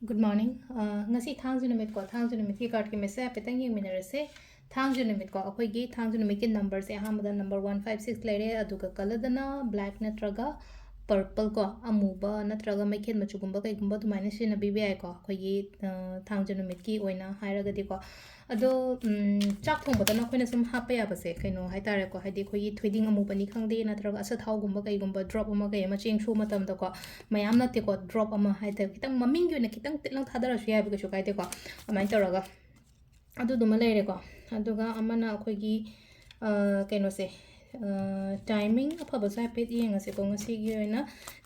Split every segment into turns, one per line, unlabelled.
Good morning. Ngasi thangju numit ko thangju numit ki card ki message petang yeng minarase thangju numit ko akoi gi thangju numit ki number se hamada number 156 lere aduga kaladana black natraga purple ko amuba natraga maikhen machugumba kai gumba dumaina sina bibi ai ko akoi gi thangju numit ki oina hairaga di ko ado chak thong badana khoina sum hapa ya base kaino hai tare ko haidi khoi thwiding amu bani khangde natraga asa thau gumba kai gumba drop ama kai ma cheng shu matam da ko mayam na te ko drop ama hai ta kitang maming gi na kitang tilang thadara shu ya bi ko shu kai te ko amai taraga adu duma leire ko aduga amana akhoi gi kaino se timing afaba sa pet yengase ko ngasi gi oina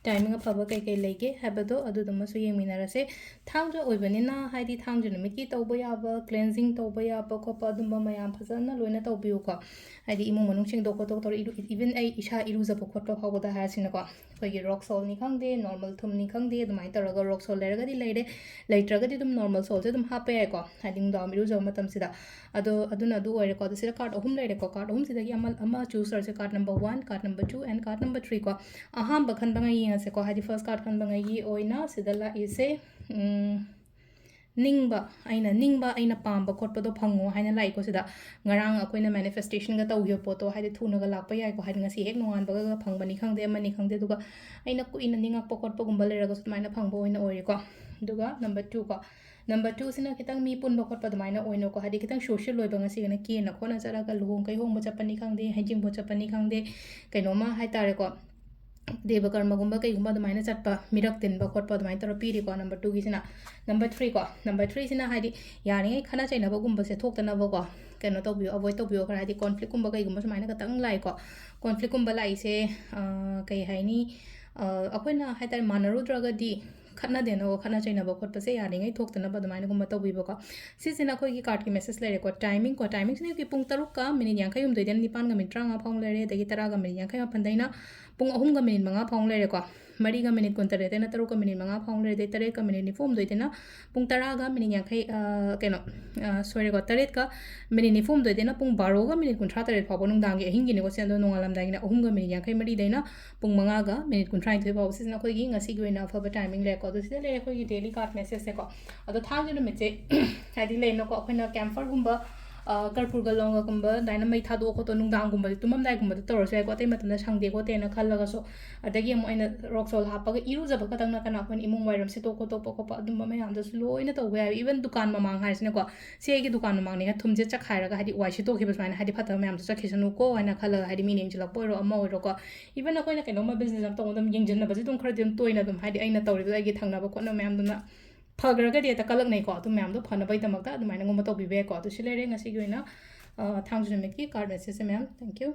timing afaba kai kai lege habado adu duma su yengminarase thangja oibanina haidi thangja numit ki tawba yaba cleansing tawba yaba ko pa dumba mayam phajana loina tawbiu ko haidi imung manung sing do ko tor even ai isha iruza po khotpa phawda ha sina ko koi gi rock salt ni khangde normal thum ni khangde dumai taraga rock salt lerga di leire leitraga di dum normal salt se dum hape ai ko haiding dam iruza matam sida ado aduna adu oire ko sida card ahum leire ko card ahum sida gi ama choose se card number 1 card number 2 and card number 3 ko aham bakhan bangai yeng se ko haidi first card khan bangai gi oina sida la ise ningba aina pamba khotpa do phango haina lai ko sida ngarang akoina manifestation ga taw yo poto haidi thuna ga lakpa yai ko haidi ngasi hek nongan ba ga phangbani khangde mani khangde duga aina ku ina ningak po khotpa gumba lera ga sumaina phangbo oina ori ko duga number 2 ko number 2 sina kitang mi pun ba khotpa dumaina oino ko haidi kitang social loi ba ngasi gana ki na khona chara ga luhong kai hong ba chapani khangde hajing bo chapani khangde kainoma hai tare ko deva karma gumba kai gumba dumaina chatpa mirak tin ba khotpa dumaina tar piri ko number 2 gi sina number 3 ko number 3 sina haidi yani ai khana chaina ba gumba se thokta na ba ko kano to bi avoid to bi ko haidi conflict gumba kai gumba sumaina ka tang lai ko conflict gumba lai se kai haini akoina hai tar manaru draga di khana dena ko khana chaina ba khotpa se yani ai thokta na ba dumaina gumba to bi ba ko si sina khoi gi card ki message lere ko timing sine ki pung taruk ka minute yang khayum doiden nipan ga min tranga phong lere dagi tara ga min yang khay ma pandaina pung ahum ga minute manga phong lere ko mari ga minute kon tare tena taruk ga minute manga phong lere de tare ka minute ni form doidena pung tara ga minute yang khay keno sorry ko tare ka minute ni form doidena pung 12 ga minute kun 3 tare phaw nung dang gi hingi ni ko sendo nongalam dang na ahum ga minute yang khay mari deina pung manga ga minute kun 3 phaw sisna khoi gi ngasi gi na afaba timing le ko do sida le khoi gi daily card message se ko ado thang ju me che hadi le no ko khoina camphor gumba karpur ga longa gumba daina mai thado ko to nung dang gumba tumam dai gumba to rose ko te matam na sangde ko te na khalla ga so adagi mo ina rock salt hapa ga iru jaba ka tang na kana khon imung wairam se to ko pa dum ma yam da loina to ga even dukan mamang har sine ko se gi dukan mamang ne ga thumje chak khaira ga hadi wai se to khibas maina hadi phata mayam to chakhisanu ko ana khalla hadi meaning jila poiro amma oiro ko even na koina kaino ma business am to dum yengjen na ba dum khar dum toina dum hadi aina tawri da gi thangna ba khona mayam dum na phagaraga de ta kalak nei ko tu mayam do phana bai tamak ta dumaina ngom to bi be ko tu silere ngasi gi na thangju me ki card message ma'am thank you